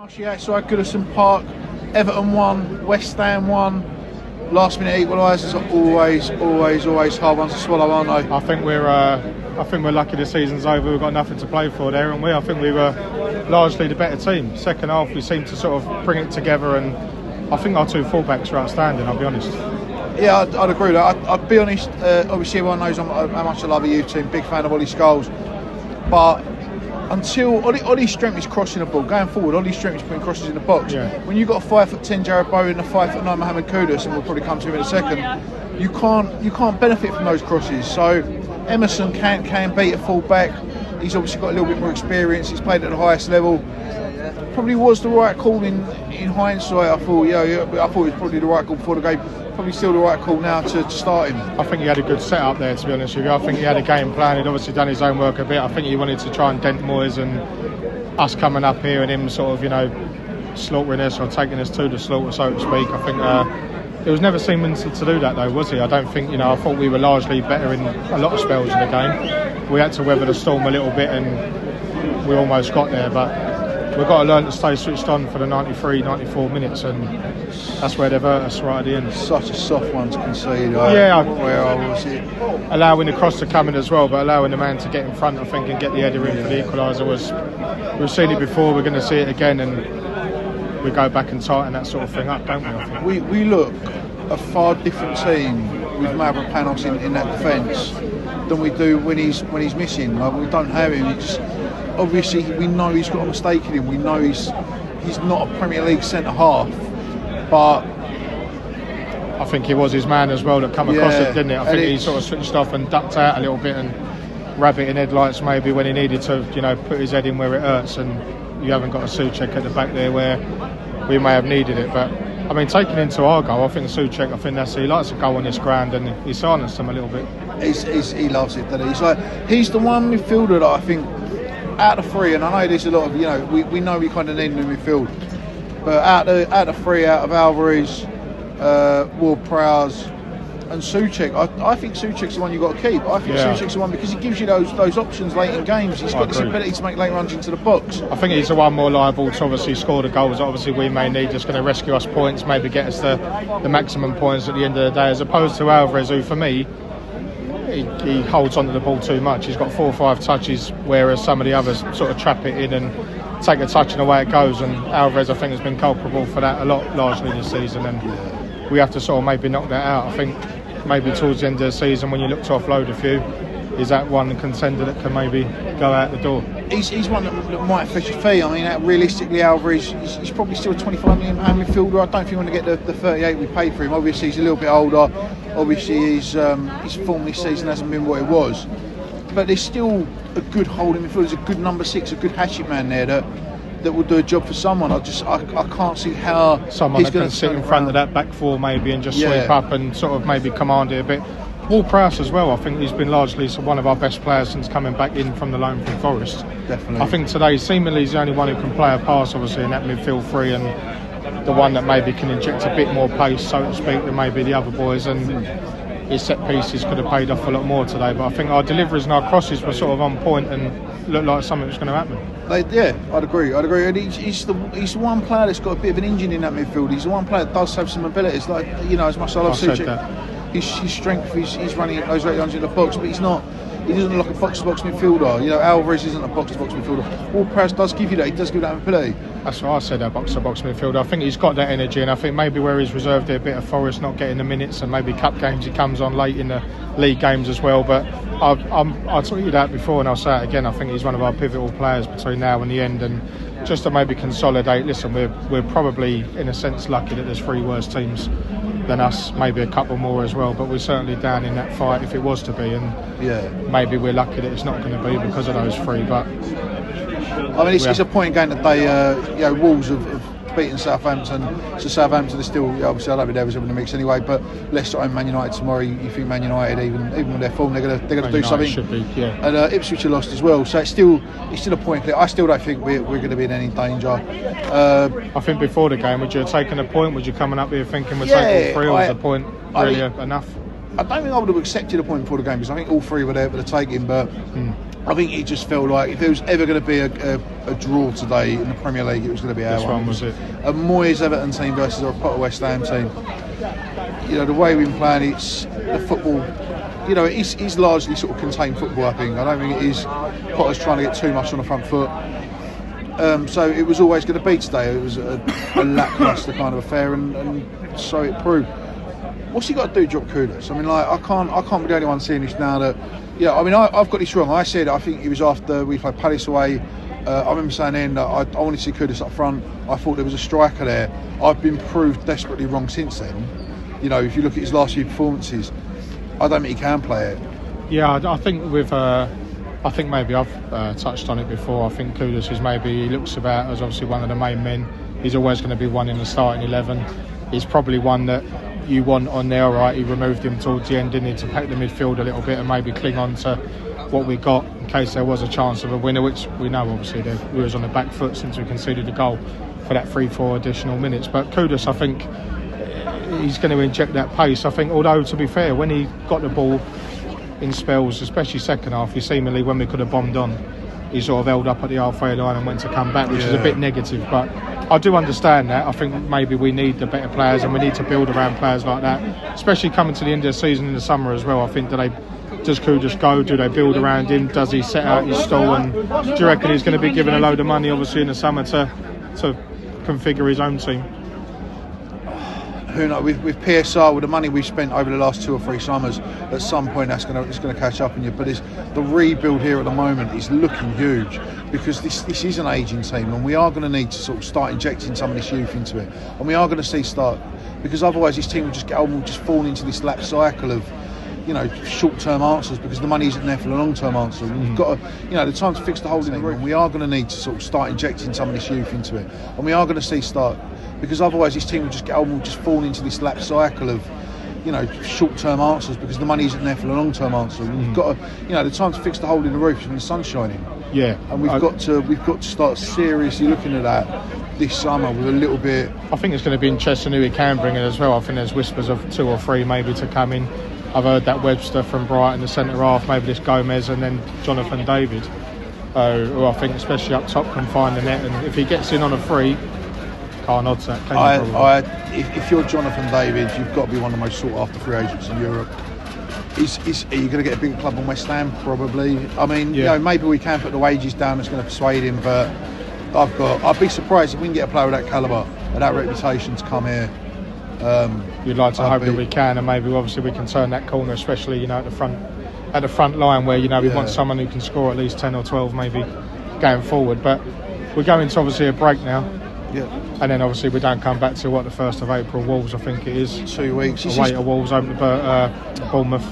Marshy outside Goodison Park, Everton won, West Ham won. Last minute equalisers are always hard ones to swallow, aren't they? I think we're lucky the season's over. We've got nothing to play for there, and I think we were largely the better team. Second half, we seemed to sort of bring it together, and I think our two fullbacks were outstanding. I'll be honest. Yeah, I'd agree with that. I'd be honest. Obviously, everyone knows how much I love a youth team. Big fan of Ollie Scholes, but until Ollie's strength is crossing the ball, going forward, Ollie's strength is putting crosses in the box. Yeah. When you've got a 5'10" Jared Bowen and a 5'9" Mohamed Kudus, and we'll probably come to him in a second, you can't benefit from those crosses. So Emerson can beat a full-back. He's obviously got a little bit more experience. He's played at the highest level. Probably was the right call in hindsight. I thought it was probably the right call before the game. Probably still the right call now to start him. I think he had a good setup there, to be honest with you. I think he had a game plan. He'd obviously done his own work a bit. I think he wanted to try and dent Moyes and us coming up here and him sort of, slaughtering us or taking us to the slaughter, so to speak. I think it was never seeming to do that, though, was he? I don't think, I thought we were largely better in a lot of spells in the game. We had to weather the storm a little bit and we almost got there, but we've got to learn to stay switched on for the 93, 94 minutes, and that's where they've hurt us right at the end. Such a soft one to concede. Where I was it? Allowing the cross to come in as well, but allowing the man to get in front, I think, and get the header in for the equaliser was. We've seen it before. We're going to see it again, and we go back and tighten that sort of thing up, don't we? I think we look a far different team with Mavropanos in that defence than we do when he's missing. Like, we don't have him. Obviously, we know he's got a mistake in him. We know he's not a Premier League centre half, but I think he was his man as well that come across it, didn't it? I think he sort of switched off and ducked out a little bit and rabbit in headlights maybe when he needed to, put his head in where it hurts, and you haven't got a Souček at the back there where we may have needed it. But I mean, taking into our goal, I think Souček, he likes to go on this ground, and he silenced him a little bit. He loves it, doesn't he? He's the one midfielder that I think, out of three, and I know there's a lot of, we know we kind of need him in midfield, but out of three, out of Alvarez, Ward-Prowse and Souček, I think Souček's the one you've got to keep. I think Souček's the one because he gives you those options late in games. He's got this ability to make late runs into the box. I think he's the one more liable to obviously score the goals that obviously we may need, just going to rescue us points, maybe get us the maximum points at the end of the day, as opposed to Alvarez, who for me, he holds onto the ball too much. He's got 4 or 5 touches, whereas some of the others sort of trap it in and take a touch and away it goes. And Alvarez, I think, has been culpable for that a lot largely this season, and we have to sort of maybe knock that out. I think maybe towards the end of the season, when you look to offload a few, is that one contender that can maybe go out the door? He's one that might fetch a fee. I mean, realistically, Alvarez, he's probably still a £25 million midfielder. I don't think we're going to get the 38 we paid for him. Obviously, he's a little bit older. Obviously, his form this season hasn't been what it was. But there's still a good holding midfielder. There's a good number 6, a good hatchet man there that will do a job for someone. I can't see how someone that can sit in front of that back four maybe and just sweep up and sort of maybe command it a bit. Ward-Prowse as well, I think he's been largely one of our best players since coming back in from the loan from Forest. Definitely. I think today seemingly he's the only one who can play a pass obviously in that midfield three, and the one that maybe can inject a bit more pace, so to speak, than maybe the other boys, and his set pieces could have paid off a lot more today. But I think our deliveries and our crosses were sort of on point and looked like something was going to happen. I'd agree. And he's the one player that's got a bit of an engine in that midfield. He's the one player that does have some abilities. Like, as much as I love Souček, his strength, he's running those late runs in the box, but he doesn't look like a box-to-box midfielder. Alvarez isn't a box-to-box midfielder. Ward-Prowse does give you that. He does give that ability. That's what I said, a box-to-box midfielder. I think he's got that energy, and I think maybe where he's reserved a bit of Forest not getting the minutes, and maybe cup games he comes on late in the league games as well. But I told you that before, and I'll say it again. I think he's one of our pivotal players between now and the end, and just to maybe consolidate. Listen, we're probably in a sense lucky that there's 3 worse teams than us, maybe a couple more as well, but we're certainly down in that fight if it was to be, and maybe we're lucky that it's not going to be because of those 3. But I mean, it's a point game that they Wolves have beaten Southampton, so Southampton is still, obviously I don't think they was in the mix anyway, but Leicester and Man United tomorrow, you think Man United, even with their form, they're going to do something. Should be, yeah. And Ipswich are lost as well, so it's still a point clear. I still don't think we're going to be in any danger. I think before the game, would you have taken a point? Would you coming up here thinking we'd take all 3, or was the point really enough? I don't think I would have accepted a point before the game, because I think all 3 were there for the taking, but I think it just felt like if there was ever going to be a draw today in the Premier League, it was going to be our This one was it. A Moyes Everton team versus a Potter West Ham team. You know, the way we've been playing, it's the football. You know, it's largely sort of contained football. I think. I don't think it is Potter's trying to get too much on the front foot. So it was always going to be today. It was a lacklustre kind of affair, and so it proved. What's he got to do, drop Kudus? I mean, like I can't be the only one seeing this now. That I mean, I've got this wrong. I said I think it was after we played Palace away. I remember saying then that I wanted to see Kudus up front. I thought there was a striker there. I've been proved desperately wrong since then. You know, if you look at his last few performances, I don't think he can play it. Yeah, I think with. I think maybe I've touched on it before. I think Kudus is maybe, he looks about as obviously one of the main men. He's always going to be one in the starting 11. He's probably one that you want on there. All right, he removed him towards the end, didn't he, to pack the midfield a little bit and maybe cling on to what we got in case there was a chance of a winner, which we know obviously we was on the back foot since we conceded a goal for that 3-4 additional minutes. But Kudus, I think he's going to inject that pace. I think, although to be fair, when he got the ball in spells, especially second half, he seemingly, when we could have bombed on, he sort of held up at the halfway line and went to come back, which is a bit negative. But I do understand that. I think maybe we need the better players and we need to build around players like that, especially coming to the end of the season in the summer as well. I think does Kudus go? Do they build around him? Does he set out his stall? And do you reckon he's going to be given a load of money, obviously, in the summer to configure his own team? Who knows? With PSR, with the money we've spent over the last 2 or 3 summers, at some point it's going to catch up on you. But the rebuild here at the moment is looking huge because this is an ageing team, and we are going to need to sort of start injecting some of this youth into it, and we are going to see because otherwise this team will just get old and will just fall into this lap cycle of, you know, short-term answers because the money isn't there for the long-term answer. We've got to, you know, the time to fix the hole in the roof. We are going to need to sort of start injecting some of this youth into it, and we are going to see because otherwise this team will just get old and will just fall into this lap cycle of, you know, short-term answers because the money isn't there for the long-term answer. We've got to, you know, the time to fix the hole in the roof is when the sun's shining. Yeah, and we've got to start seriously looking at that this summer with a little bit. I think it's going to be interesting who we can bring in as well. I think there's whispers of 2 or 3 maybe to come in. I've heard that Webster from Brighton, the centre half, maybe this Gomez, and then Jonathan David, who I think especially up top can find the net, and if he gets in on a free, can't odds that, can you? If you're Jonathan David, you've got to be one of the most sought after free agents in Europe. Are you going to get a bigger club than West Ham? Probably. I mean, you know, maybe we can put the wages down that's going to persuade him, but I'd be surprised if we can get a player of that calibre and that reputation to come here. You'd like to hope that we can, and maybe obviously we can turn that corner, especially, you know, at the front line where, you know, we want someone who can score at least 10 or 12 maybe going forward. But we're going to obviously a break now. Yeah. And then obviously we don't come back to the 1st of April. Wolves, I think it is. 2 weeks. Away to Wolves, open Bournemouth.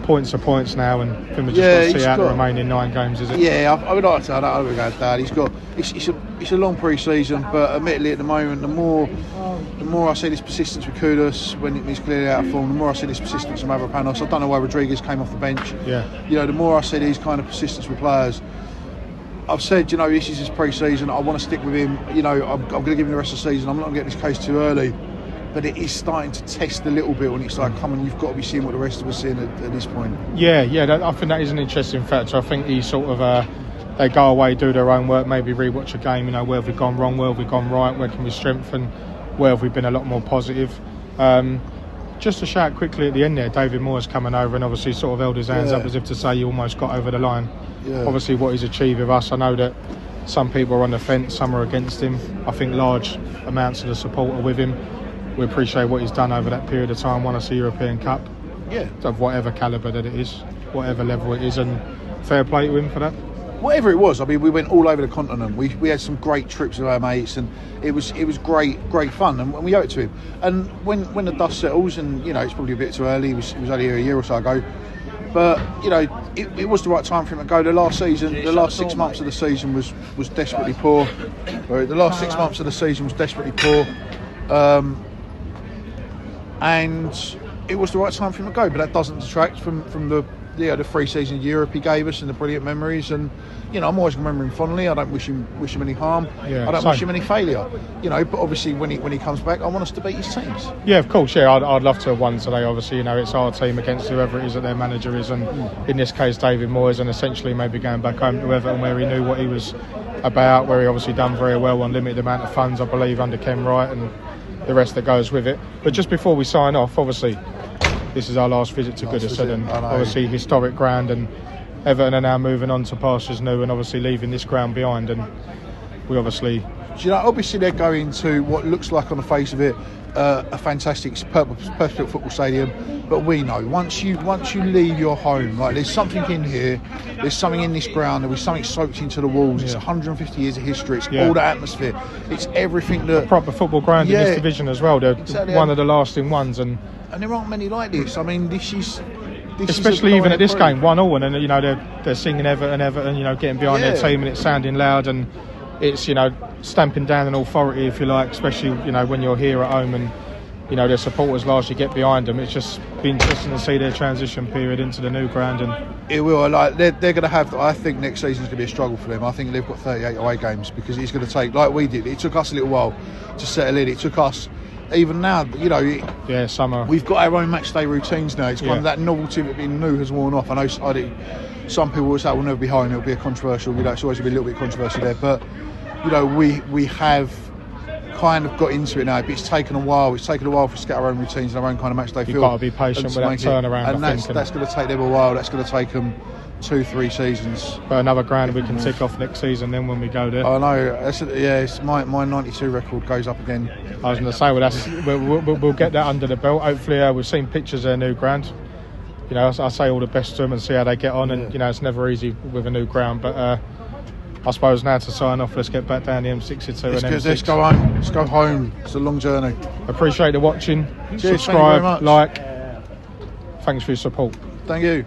Points are points now, and I think we just got to see out the remaining 9 games, is it? Yeah, I would like to say that. I would go Dad. It's a long pre-season, but admittedly at the moment, the more I see this persistence with Kudus when he's clearly out of form, the more I see this persistence from Mavropanos. I don't know why Rodriguez came off the bench. Yeah. You know, the more I see these kind of persistence with players. I've said, you know, this is his pre-season. I want to stick with him. You know, I'm going to give him the rest of the season. I'm not going to get this case too early. But it is starting to test a little bit when it's like, come on, you've got to be seeing what the rest of us seeing at this point. Yeah, I think that is an interesting factor. I think he sort of, they go away, do their own work, maybe rewatch a game, you know, where have we gone wrong, where have we gone right, where can we strengthen, where have we been a lot more positive. Just to shout quickly at the end there, David Moore's coming over and obviously sort of held his hands up as if to say he almost got over the line. Yeah. Obviously what he's achieved with us, I know that some people are on the fence, some are against him. I think large amounts of the support are with him. We appreciate what he's done over that period of time. Won us a European Cup, of whatever calibre that it is, whatever level it is, and fair play to him for that. Whatever it was, I mean, we went all over the continent. We had some great trips with our mates, and it was great fun, and we owe it to him. And when the dust settles, and you know, it's probably a bit too early. He was only here a year or so ago, but you know, it was the right time for him to go. The last 6 months of the season was desperately poor. The last 6 months of the season was desperately poor. And it was the right time for him to go, but that doesn't detract from the the 3 seasons in Europe he gave us and the brilliant memories, and you know, I'm always remembering him fondly. I don't wish him any harm. Yeah, I don't same. wish him any failure. You know, but obviously when he comes back, I want us to beat his teams. Yeah, of course. Yeah, I'd love to have won today. Obviously, you know, it's our team against whoever it is that their manager is, and in this case, David Moyes, and essentially maybe going back home to Everton where he knew what he was about, where he obviously done very well on limited amount of funds, I believe, under Ken Wright and the rest that goes with it. But just before we sign off, obviously, this is our last visit to Goodison, and obviously historic ground, and Everton are now moving on to pastures new and obviously leaving this ground behind, and we obviously... Do you know, obviously they're going to what looks like on the face of it a fantastic purpose-built football stadium, but we know once you leave your home, like there's something in here, there's something in this ground, there's something soaked into the walls. It's 150 years of history, it's all the atmosphere, it's everything that... A proper football ground in this division as well. They're exactly. One of the lasting ones, and there aren't many like this. I mean, this is especially even at this game, 1-1, and you know they're singing Everton, you know, getting behind their team, and it's sounding loud, and it's, you know, stamping down an authority, if you like, especially, you know, when you're here at home, and you know their supporters largely get behind them. It's just been interesting to see their transition period into the new ground, and it will. Like they're going to have. I think next season's going to be a struggle for them. I think they've got 38 away games, because it's going to take, like we did. It took us a little while to settle in. It took us. Even now, you know, summer. We've got our own match day routines now. It's kind of that novelty of it being new has worn off. I know some people will say we'll never be high, and it'll be a controversial. You know, it's always going to be a little bit controversial there. But you know, we have kind of got into it now. But it's taken a while. It's taken a while for us to get our own routines and our own kind of match day feel. You've got to be patient with that turnaround. And that's going to take them a while. That's going to take them 2-3 seasons. But another ground we can tick off next season then when we go there. I know. It's my 92 record goes up again. I was going to say, we'll get that under the belt. Hopefully, we've seen pictures of their new ground. You know, I say all the best to them and see how they get on. And you know, it's never easy with a new ground. But I suppose now to sign off, let's get back down the M62 and M6. Let's go home. Let's go home. It's a long journey. Appreciate the watching. Cheers, subscribe, thank you very much. like. Thanks for your support. Thank you.